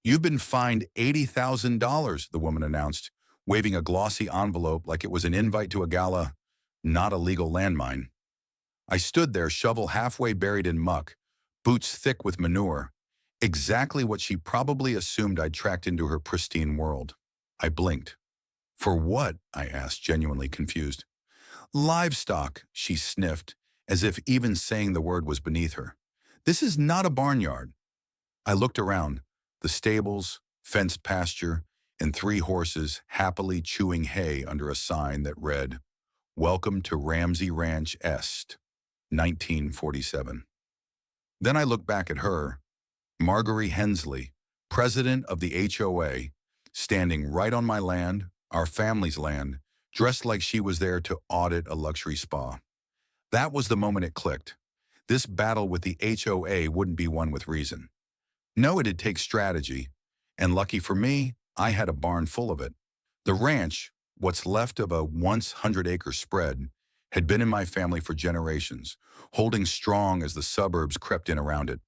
You've been fined $80,000, the woman announced, waving a glossy envelope like it was an invite to a gala, not a legal landmine. I stood there, shovel halfway buried in muck, boots thick with manure, exactly what she probably assumed I'd tracked into her pristine world. I blinked. For what? I asked, genuinely confused. Livestock, she sniffed, as if even saying the word was beneath her. This is not a barnyard. I looked around. The stables, fenced pasture, and three horses happily chewing hay under a sign that read, "Welcome to Ramsey Ranch Est, 1947. Then I looked back at her, Marguerite Hensley, president of the HOA, standing right on my land, our family's land, dressed like she was there to audit a luxury spa. That was the moment it clicked. This battle with the HOA wouldn't be won with reason. No, it'd take strategy, and lucky for me, I had a barn full of it. The ranch, what's left of a once 100-acre spread, had been in my family for generations, holding strong as the suburbs crept in around it.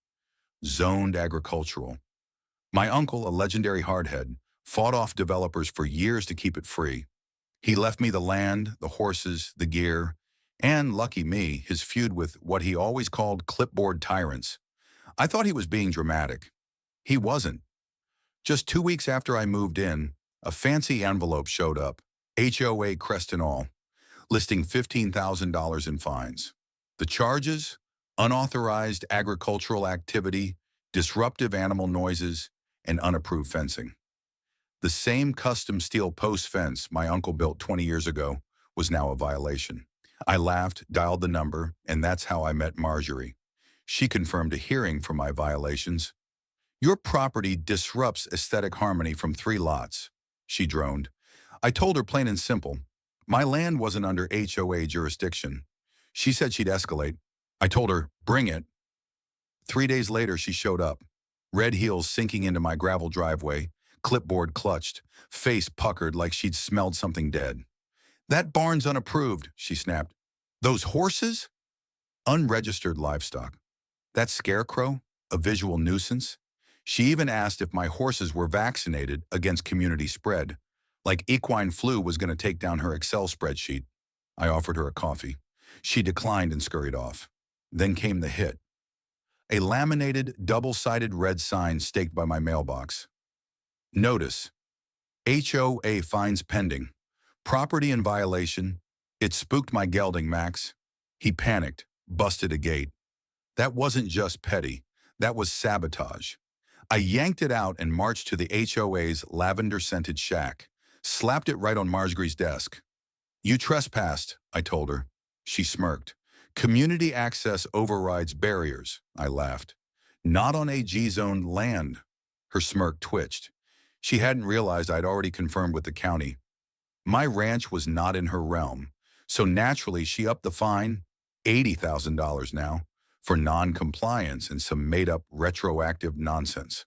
Zoned agricultural. My uncle, a legendary hardhead, fought off developers for years to keep it free. He left me the land, the horses, the gear, and, lucky me, his feud with what he always called clipboard tyrants. I thought he was being dramatic. He wasn't. Just 2 weeks after I moved in, a fancy envelope showed up, HOA crest and all, listing $15,000 in fines. The charges? Unauthorized agricultural activity, disruptive animal noises, and unapproved fencing. The same custom steel post fence my uncle built 20 years ago was now a violation. I laughed, dialed the number, and that's how I met Marjorie. She confirmed a hearing for my violations. "Your property disrupts aesthetic harmony from 3 lots," she droned. I told her plain and simple, my land wasn't under HOA jurisdiction. She said she'd escalate. I told her, bring it. 3 days later, she showed up, red heels sinking into my gravel driveway, clipboard clutched, face puckered like she'd smelled something dead. "That barn's unapproved," she snapped. "Those horses?" "Unregistered livestock." "That scarecrow? A visual nuisance?" She even asked if my horses were vaccinated against community spread, like equine flu was going to take down her Excel spreadsheet. I offered her a coffee. She declined and scurried off. Then came the hit. A laminated, double-sided red sign staked by my mailbox. Notice: HOA fines pending. Property in violation. It spooked my gelding, Max. He panicked, busted a gate. That wasn't just petty. That was sabotage. I yanked it out and marched to the HOA's lavender-scented shack, slapped it right on Marjorie's desk. "You trespassed," I told her. She smirked. "Community access overrides barriers," I laughed. "Not on AG-zoned land." Her smirk twitched. She hadn't realized I'd already confirmed with the county. My ranch was not in her realm, so naturally she upped the fine, $80,000 now, for non-compliance and some made-up retroactive nonsense.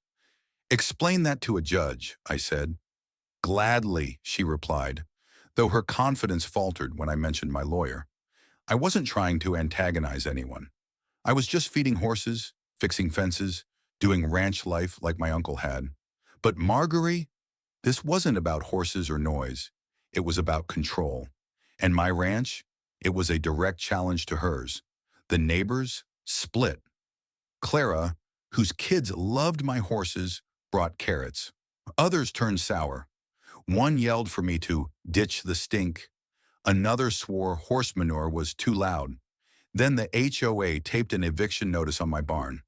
"Explain that to a judge," I said. "Gladly," she replied, though her confidence faltered when I mentioned my lawyer. I wasn't trying to antagonize anyone. I was just feeding horses, fixing fences, doing ranch life like my uncle had. But Marguerite, this wasn't about horses or noise. It was about control. And my ranch, it was a direct challenge to hers. The neighbors split. Clara, whose kids loved my horses, brought carrots. Others turned sour. One yelled for me to ditch the stink. Another swore horse manure was too loud. Then the HOA taped an eviction notice on my barn,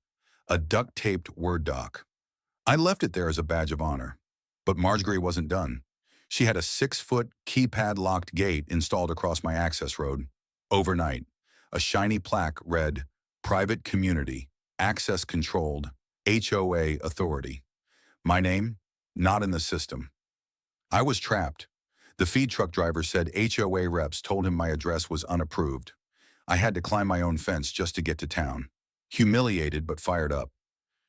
a duct-taped Word doc. I left it there as a badge of honor. But Marjorie wasn't done. She had a 6-foot keypad-locked gate installed across my access road. Overnight, a shiny plaque read, "Private Community, Access Controlled, HOA Authority." My name? Not in the system. I was trapped. The feed truck driver said HOA reps told him my address was unapproved. I had to climb my own fence just to get to town. Humiliated but fired up.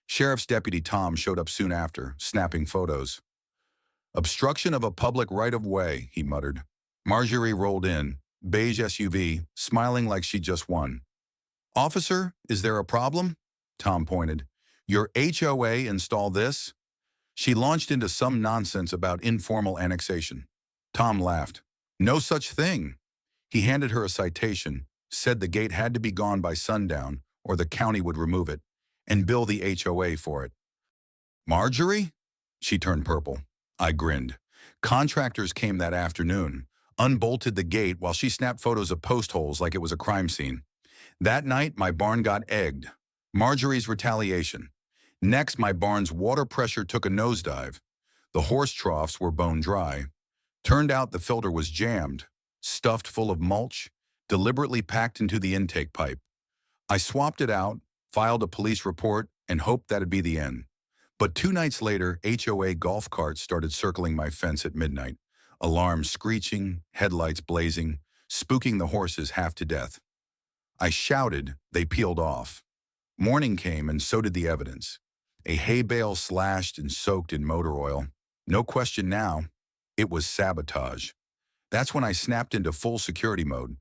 Sheriff's Deputy Tom showed up soon after, snapping photos. "Obstruction of a public right-of-way," he muttered. Marjorie rolled in, beige SUV, smiling like she'd just won. "Officer, is there a problem?" Tom pointed. "Your HOA installed this?" She launched into some nonsense about informal annexation. Tom laughed. No such thing. He handed her a citation, said the gate had to be gone by sundown or the county would remove it, and bill the HOA for it. Marjorie? She turned purple. I grinned. Contractors came that afternoon, unbolted the gate while she snapped photos of post holes like it was a crime scene. That night, my barn got egged. Marjorie's retaliation. Next, my barn's water pressure took a nosedive. The horse troughs were bone dry. Turned out the filter was jammed, stuffed full of mulch, deliberately packed into the intake pipe. I swapped it out, filed a police report, and hoped that'd be the end. But 2 nights later, HOA golf carts started circling my fence at midnight, alarms screeching, headlights blazing, spooking the horses half to death. I shouted, they peeled off. Morning came and so did the evidence. A hay bale slashed and soaked in motor oil. No question now, it was sabotage. That's when I snapped into full security mode.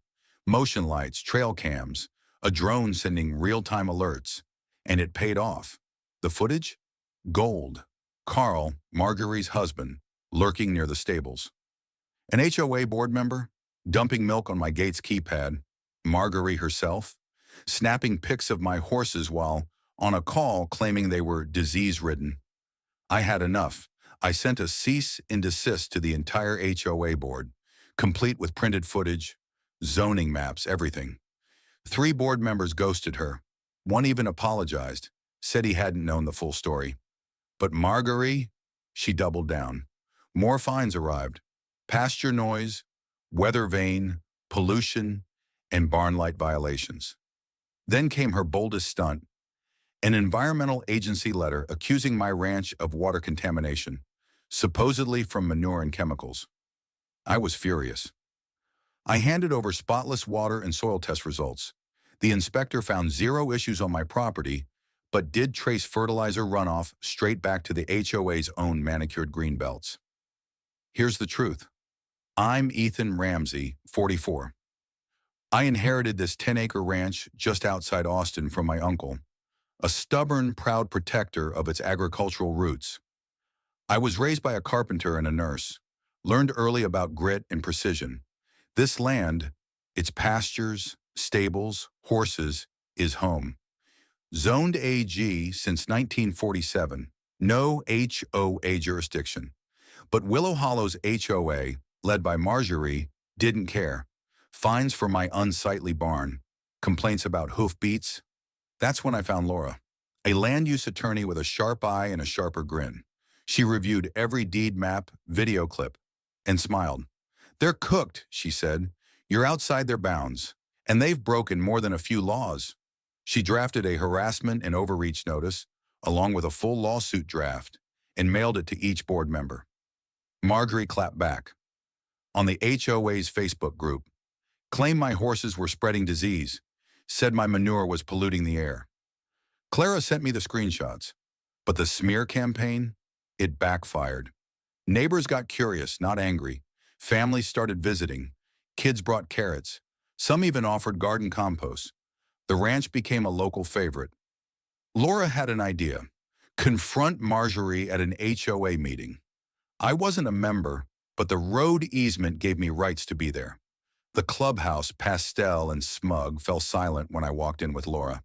Motion lights, trail cams, a drone sending real-time alerts. And it paid off. The footage? Gold. Carl, Marjorie's husband, lurking near the stables. An HOA board member, dumping milk on my gate's keypad. Marjorie herself, snapping pics of my horses while on a call claiming they were disease-ridden. I had enough. I sent a cease and desist to the entire HOA board, complete with printed footage, zoning maps, everything. 3 board members ghosted her. One even apologized, said he hadn't known the full story. But Marjorie, she doubled down. More fines arrived. Pasture noise, weather vane, pollution, and barn light violations. Then came her boldest stunt, an environmental agency letter accusing my ranch of water contamination, supposedly from manure and chemicals. I was furious. I handed over spotless water and soil test results. The inspector found 0 issues on my property, but did trace fertilizer runoff straight back to the HOA's own manicured green belts. Here's the truth. I'm Ethan Ramsey, 44. I inherited this 10-acre ranch just outside Austin from my uncle, a stubborn, proud protector of its agricultural roots. I was raised by a carpenter and a nurse, learned early about grit and precision. This land, its pastures, stables, horses, is home. Zoned AG since 1947, no HOA jurisdiction. But Willow Hollow's HOA, led by Marjorie, didn't care. Fines for my unsightly barn, complaints about hoofbeats. That's when I found Laura, a land use attorney with a sharp eye and a sharper grin. She reviewed every deed map, video clip, and smiled. They're cooked, she said. You're outside their bounds, and they've broken more than a few laws. She drafted a harassment and overreach notice, along with a full lawsuit draft, and mailed it to each board member. Marjorie clapped back. On the HOA's Facebook group, claimed my horses were spreading disease, said my manure was polluting the air. Clara sent me the screenshots, but the smear campaign, it backfired. Neighbors got curious, not angry. Families started visiting. Kids brought carrots. Some even offered garden compost. The ranch became a local favorite. Laura had an idea. Confront Marjorie at an HOA meeting. I wasn't a member, but the road easement gave me rights to be there. The clubhouse, pastel and smug, fell silent when I walked in with Laura.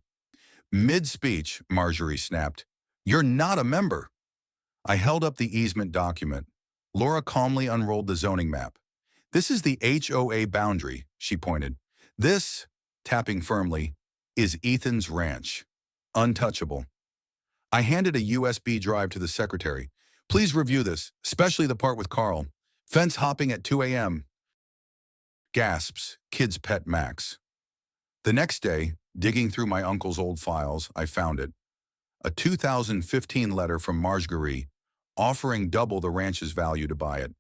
Mid-speech, Marjorie snapped, "You're not a member." I held up the easement document. Laura calmly unrolled the zoning map. "This is the HOA boundary," she pointed. "This," tapping firmly, "is Ethan's ranch. Untouchable." I handed a USB drive to the secretary. "Please review this, especially the part with Carl. Fence hopping at 2 a.m. Gasps, kid's pet Max. The next day, digging through my uncle's old files, I found it. A 2015 letter from Marjorie offering double the ranch's value to buy it.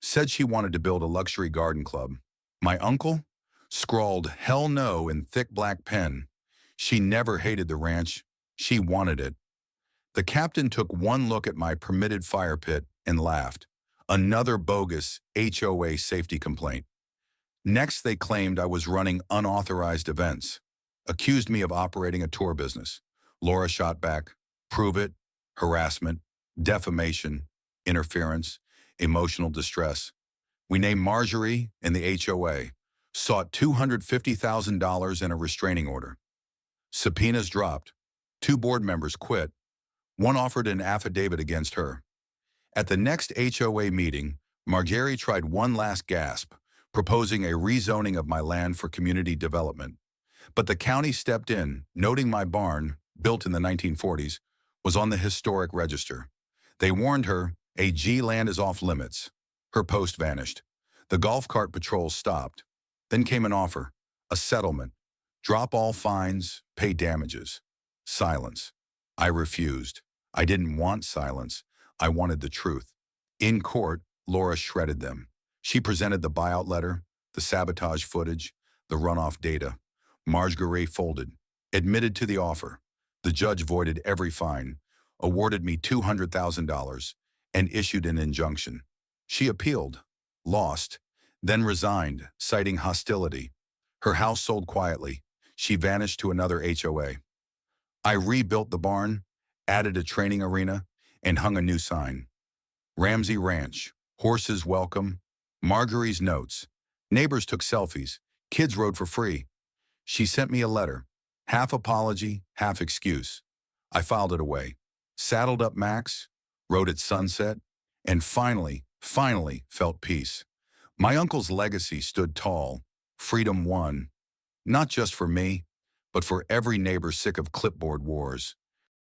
Said she wanted to build a luxury garden club. My uncle scrawled "hell no" in thick black pen. She never hated the ranch. She wanted it. The captain took one look at my permitted fire pit and laughed. Another bogus HOA safety complaint. Next, they claimed I was running unauthorized events, accused me of operating a tour business. Laura shot back, "Prove it, harassment." defamation, interference, emotional distress. We named Marjorie and the HOA, sought $250,000 in a restraining order. Subpoenas dropped. 2 board members quit. 1 offered an affidavit against her. At the next HOA meeting, Marjorie tried one last gasp, proposing a rezoning of my land for community development. But the county stepped in, noting my barn, built in the 1940s, was on the historic register. They warned her, AG land is off limits. Her post vanished. The golf cart patrol stopped. Then came an offer, a settlement. Drop all fines, pay damages. Silence. I refused. I didn't want silence. I wanted the truth. In court, Laura shredded them. She presented the buyout letter, the sabotage footage, the runoff data. Marjorie folded, admitted to the offer. The judge voided every fine, awarded me $200,000, and issued an injunction. She appealed, lost, then resigned, citing hostility. Her house sold quietly. She vanished to another HOA. I rebuilt the barn, added a training arena, and hung a new sign. Ramsey Ranch, horses welcome, Marjorie's notes. Neighbors took selfies, kids rode for free. She sent me a letter, half apology, half excuse. I filed it away, saddled up Max, rode at sunset, and finally felt peace. My uncle's legacy stood tall. Freedom won, not just for me, but for every neighbor sick of clipboard wars.